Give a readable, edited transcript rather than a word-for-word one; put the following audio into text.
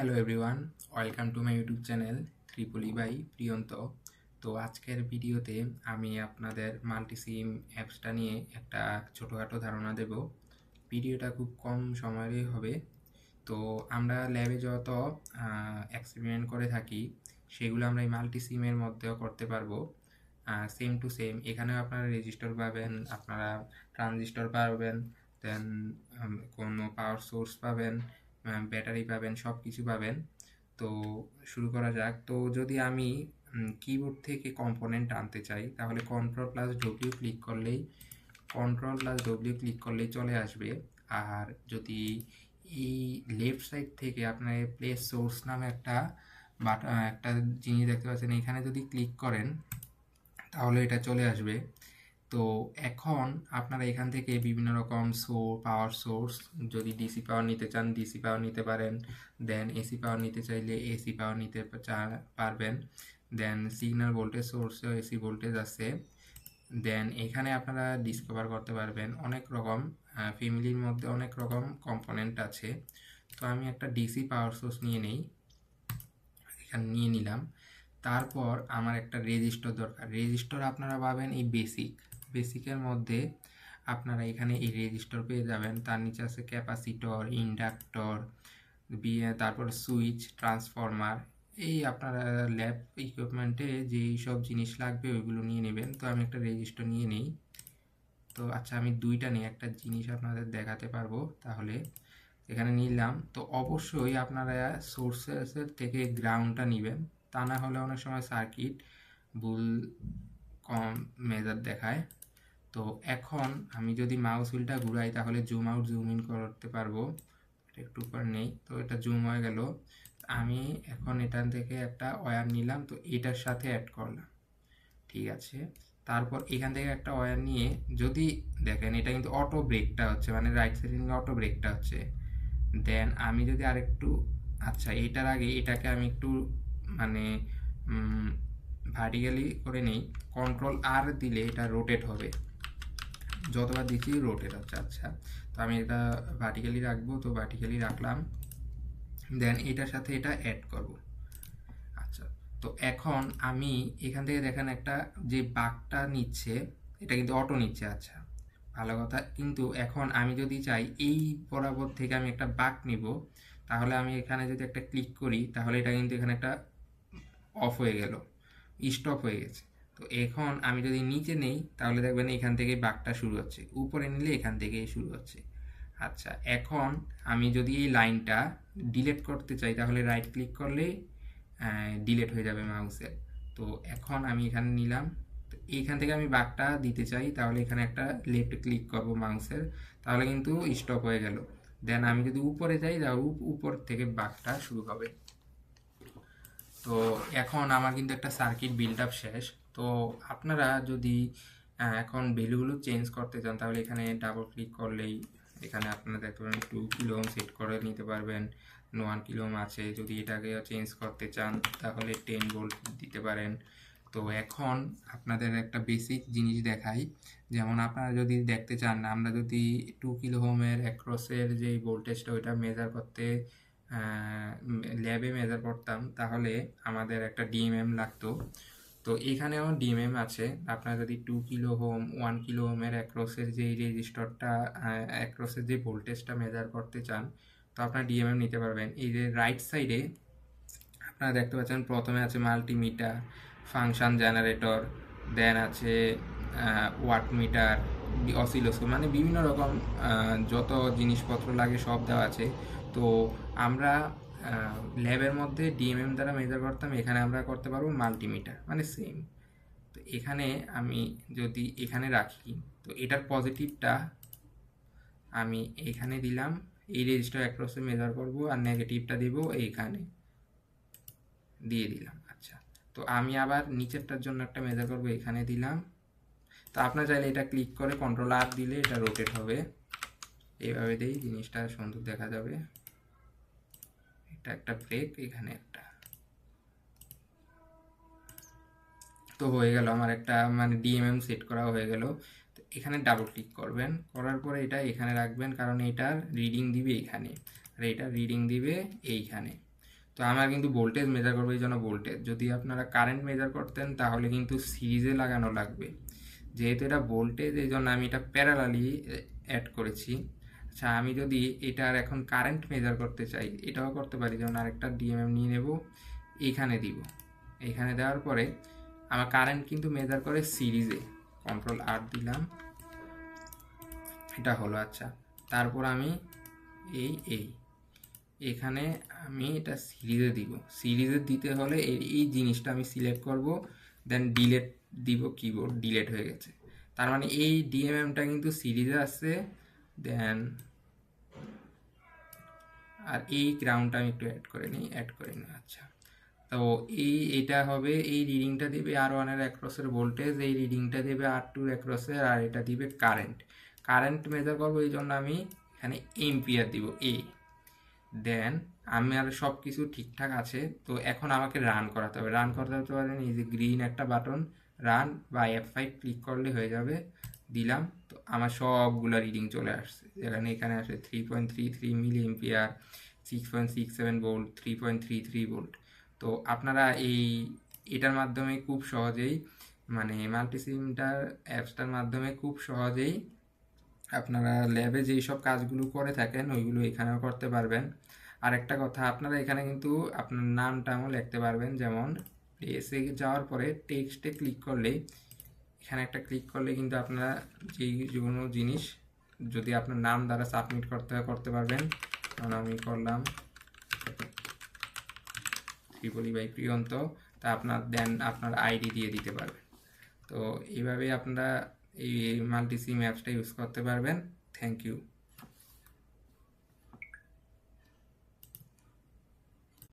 Hello everyone, welcome to my YouTube channel Tripoli by Priyanta. তো আজকের ভিডিওতে আমি আপনাদের মাল্টিসিম অ্যাপসটা নিয়ে একটা ছোটোখাটো ধারণা দেব। ভিডিওটা খুব কম সময়েরই হবে। তো আমরা ল্যাবে যত এক্সপেরিমেন্ট করে থাকি সেগুলো আমরা এই মাল্টিসিমের মধ্যেও করতে পারবো। সেম টু সেম এখানেও আপনারা রেজিস্টার পাবেন, আপনারা ট্রানজিস্টর পাবেন, দেন কোনো পাওয়ার সোর্স পাবেন, ব্যাটারি পাবেন, সব কিছু পাবেন। তো শুরু করা যাক। তো যদি আমি কিবোর্ড থেকে কম্পোনেন্ট আনতে চাই তাহলে কন্ট্রোল প্লাস ডব্লিউ ক্লিক করলেই চলে আসবে। আর যদি এই লেফট সাইড থেকে আপনার প্লেস সোর্স নামে একটা জিনিস দেখতে পাচ্ছেন, এখানে যদি ক্লিক করেন তাহলে এটা চলে আসবে। তো এখন আপনারা এখান থেকে বিভিন্ন রকম পাওয়ার সোর্স, যদি ডিসি পাওয়ার নিতে চান ডিসি পাওয়ার নিতে পারেন, দেন এসি পাওয়ার নিতে চাইলে এসি পাওয়ার নিতে পারবেন, দেন সিগন্যাল ভোল্টেজ সোর্সেও এসি ভোল্টেজ আছে। দেন এখানে আপনারা ডিসকভার করতে পারবেন অনেক রকম, ফ্যামিলির মধ্যে অনেক রকম কম্পোনেন্ট আছে। তো আমি একটা ডিসি পাওয়ার সোর্স এখানে নিয়ে নিলাম। তারপর আমার একটা রেজিস্টার দরকার। রেজিস্টার আপনারা পাবেন এই বেসিকের মধ্যে। আপনারা এখানে এই রেজিস্টার পেয়ে যাবেন। তার নিচে আছে ক্যাপাসিটর, ইন্ডাক্টর, তারপর সুইচ, ট্রান্সফরমার। এই আপনারা ল্যাব ইকুইপমেন্টে যেই সব জিনিস লাগবে ওইগুলো নিয়ে নেবেন। তো আমি একটা রেজিস্টার নিয়ে নিই। তো আচ্ছা, আমি দুইটা নিয়ে একটা জিনিস আপনাদের দেখাতে পারবো। তাহলে এখানে নিলাম। তো অবশ্যই আপনারা সোর্সেসের থেকে গ্রাউন্ডটা নেবেন, তা না হলে অনেক সময় সার্কিট ভুল কম মেজার দেখায়। তো এখন আমি যদি মাউস হুইলটা ঘুরাই তাহলে জুম আউট জুম ইন করতে পারবো। এটা একটু উপর নেই, তো এটা জুম হয়ে গেল। আমি এখন এখান থেকে একটা ওয়্যার নিলাম, তো এটার সাথে অ্যাড করলাম, ঠিক আছে। তারপর এখান থেকে একটা ওয়্যার নিয়ে, যদি দেখেন এটা কিন্তু অটো ব্রেকটা হচ্ছে, মানে রাইট সাইডে অটো ব্রেকটা হচ্ছে। দেন আমি যদি আরেকটু, আচ্ছা এটার আগে এটাকে আমি একটু মানে ভার্টিক্যালি করে নেই। কন্ট্রোল আর দিলে এটা রোটেট হবে, যতবার দিচ্ছি রোটেট হচ্ছে। আচ্ছা, তো আমি এটা ভার্টিক্যালি রাখবো, তো ভার্টিক্যালি রাখলাম। দেন এটার সাথে এটা অ্যাড করব। আচ্ছা, তো এখন আমি এখান থেকে দেখেন একটা যে বাঁকটা নিচ্ছে, এটা কিন্তু অটো নিচ্ছে। আচ্ছা, ভালো কথা। কিন্তু এখন আমি যদি চাই এই বরাবর থেকে আমি একটা বাঁক নিব, তাহলে আমি এখানে যদি একটা ক্লিক করি তাহলে এটা কিন্তু এখানে একটা অফ হয়ে গেল, স্টপ হয়ে গেছে। তো এখন আমি যদি নিচে নেই তাহলে দেখবেন এখান থেকে বাঁকটা শুরু হচ্ছে, উপরে নিলে এখান থেকেই শুরু হচ্ছে। আচ্ছা, এখন আমি যদি এই লাইনটা ডিলিট করতে চাই তাহলে রাইট ক্লিক করলে ডিলিট হয়ে যাবে মাউসের। তো এখন আমি এখানে নিলাম, তো এইখান থেকে আমি বাঁকটা দিতে চাই তাহলে এখানে একটা লেফট ক্লিক করব মাউসের, তাহলে কিন্তু স্টপ হয়ে গেল। দেন আমি যদি উপরে যাই তাহলে উপর থেকে বাঁকটা শুরু হবে। তো এখন আমার কিন্তু একটা সার্কিট বিল্ড আপ শেষ। তো আপনারা যদি এখন ভ্যালুগুলো চেঞ্জ করতে চান তাহলে এখানে ডাবল ক্লিক করলেই এখানে আপনারা দেখতে পাবেন 2 কিলো ওহম সেট করে নিতে পারবেন। 1 কিলো ওহম আছে, যদি এটাকে চেঞ্জ করতে চান তাহলে 10 ভোল্ট দিতে পারেন। তো এখন আপনাদের একটা বেসিক জিনিস দেখাই। যেমন আপনারা যদি দেখতে চান, আমরা যদি 2 কিলো ওহমের অ্যাক্রসের যে ভোল্টেজটা ওইটা মেজার করতে ল্যাবে মেজার করতাম তাহলে আমাদের একটা ডিএমএম লাগতো। তো এখানেও ডিএমএম আছে। আপনারা যদি 2 কিলো ওহম 1 কিলো ওহমের অ্যাক্রসের যে রেজিস্টরটা অ্যাক্রসের যে ভোল্টেজটা মেজার করতে চান তো আপনারা ডিএমএম নিতে পারবেন। এই যে রাইট সাইডে আপনারা দেখতে পাচ্ছেন প্রথমে আছে মাল্টিমিটার, ফাংশন জেনারেটর, দেন আছে ওয়াট মিটার, অসিলোস্কোপ, মানে বিভিন্ন রকম যত জিনিসপত্র লাগে সব দেওয়া আছে। তো আমরা ল্যাবের মধ্যে ডিএমএম দ্বারা মেজার করতাম, এখানে আমরা করতে পারবো মাল্টিমিটার, মানে সেম। তো এখানে আমি যদি এখানে রাখি তো এটার পজিটিভটা আমি এখানে দিলাম, এই রেজিস্টার অ্যাক্রসে মেজার করব, আর নেগেটিভটা দিব এইখানে দিয়ে দিলাম। আচ্ছা, তো আমি আবার নিচেরটার জন্য একটা মেজার করব, এখানে দিলাম। তো আপনার চাইলে এটা ক্লিক করে কন্ট্রোল আর দিলে এটা রোটেট হবে। এইভাবে দিই, জিনিসটা সুন্দর দেখা যাবে। এটা একটা ব্রেক, এখানে একটা, তো হয়ে গেল আমার একটা মানে ডিএমএম সেট করা হয়ে গেল। তো এখানে ডাবল ক্লিক করবেন, করার পরে এটা এখানে রাখবেন, কারণ এটার রিডিং দিবে এখানে আর এটার রিডিং দিবে এইখানে। তো আমার কিন্তু ভোল্টেজ মেজার করবো, এই জন্য ভোল্টেজ। যদি আপনারা কারেন্ট মেজার করতেন তাহলে কিন্তু সিরিজে লাগানো লাগবে, যেহেতু এটা ভোল্টেজ এই জন্য আমি এটা প্যারালালি অ্যাড করেছি। আচ্ছা, আমি যদি এটার এখন কারেন্ট মেজার করতে চাই এটাও করতে পারি, যেমন আরেকটা ডিএমএম নিয়ে নেব, এইখানে দিব। এইখানে দেওয়ার পরে আমার কারেন্ট কিন্তু মেজার করে সিরিজে, কন্ট্রোল আর দিলাম, এটা হলো। আচ্ছা, তারপর আমি এখানে আমি এটা সিরিজে দিব। সিরিজে দিতে হলে এই জিনিসটা আমি সিলেক্ট করব, দেন ডিলেট দিব, কিবোর্ড ডিলেট হয়ে গেছে। তার মানে এই ডিএমএমটা কিন্তু সিরিজে আছে। দেন আর এই গ্রাউন্ডটা আমি একটু অ্যাড করে নিই। আচ্ছা, তো এটা হবে, এই রিডিংটা দিবে R1 এর অ্যাক্রসের ভোল্টেজ, এই রিডিংটা দেবে R2 এর অ্যাক্রসের, আর এটা দিবে কারেন্ট মেজার করবো, এই জন্য আমি এখানে এম্পিয়ার দিব দেন আমার সব কিছু ঠিকঠাক আছে। তো এখন আমাকে রান করাতে হবে। রান করতে পারেন এই যে গ্রিন একটা বাটন, রান বা F5 ক্লিক করলে হয়ে যাবে। দিলাম, তো আমার সবগুলো রিডিং চলে আসছে। এখানে আসে 3.33 মিলি এম্পিয়ার, 6.67 ভোল্ট, 3.33 ভোল্ট। তো আপনারা এটার মাধ্যমে খুব সহজেই, মানে মাল্টিসিমটার অ্যাপসটার মাধ্যমে খুব সহজেই আপনারা ল্যাবে যেই সব কাজগুলো করে থাকেন ওইগুলো এখানেও করতে পারবেন। আর একটা কথা, আপনারা এখানে কিন্তু আপনার নামটাও লিখতে পারবেন। যেমন এসে যাওয়ার পরে টেক্সটে ক্লিক করলে, এখানে একটা ক্লিক করলে কিন্তু আপনারা যেই কোনো জিনিস যদি আপনার নাম দ্বারা সাবমিট করতে হয় করতে পারবেন। কারণ আমি করলাম ত্রিপলি বাই প্রিয়ন্ত, তা আপনার আইডি দিয়ে দিতে পারবেন। তো এইভাবে আপনারা এই মাল্টিসিম অ্যাপসটা ইউজ করতে পারবেন। Thank you.